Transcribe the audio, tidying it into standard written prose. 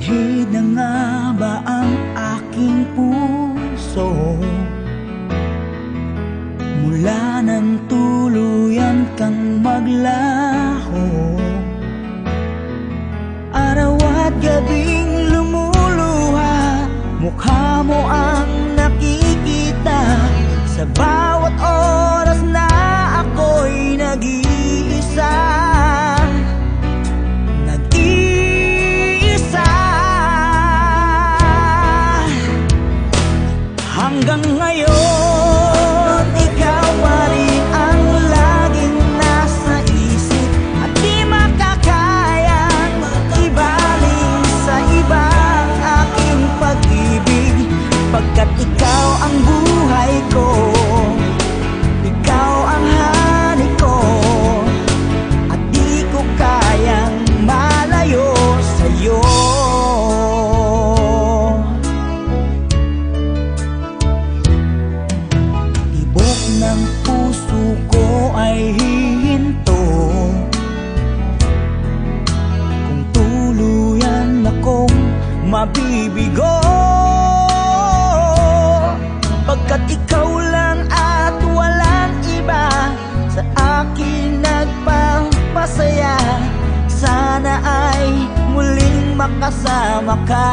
Manhid na nga ba ang aking puso? Mula nang tuluyan kang maglaho, araw at gabing lumuluha, mukha mo ang nakikita sa bawat oras na ako'y nag-iisa. Hanggang ngayon, ikaw pa rin ang laging nasa isip, at di makakayang ibaling sa ibang aking pag-ibig, pagkat ikaw ang buhay ko, ikaw ang hani ko, at di ko kayang malayo sa'yo. Ng puso ko ay hihinto kung tuluyan akong mabibigo, pagkat ikaw lang at walang iba sa akin nagpapasaya. Sana ay muling makasama ka.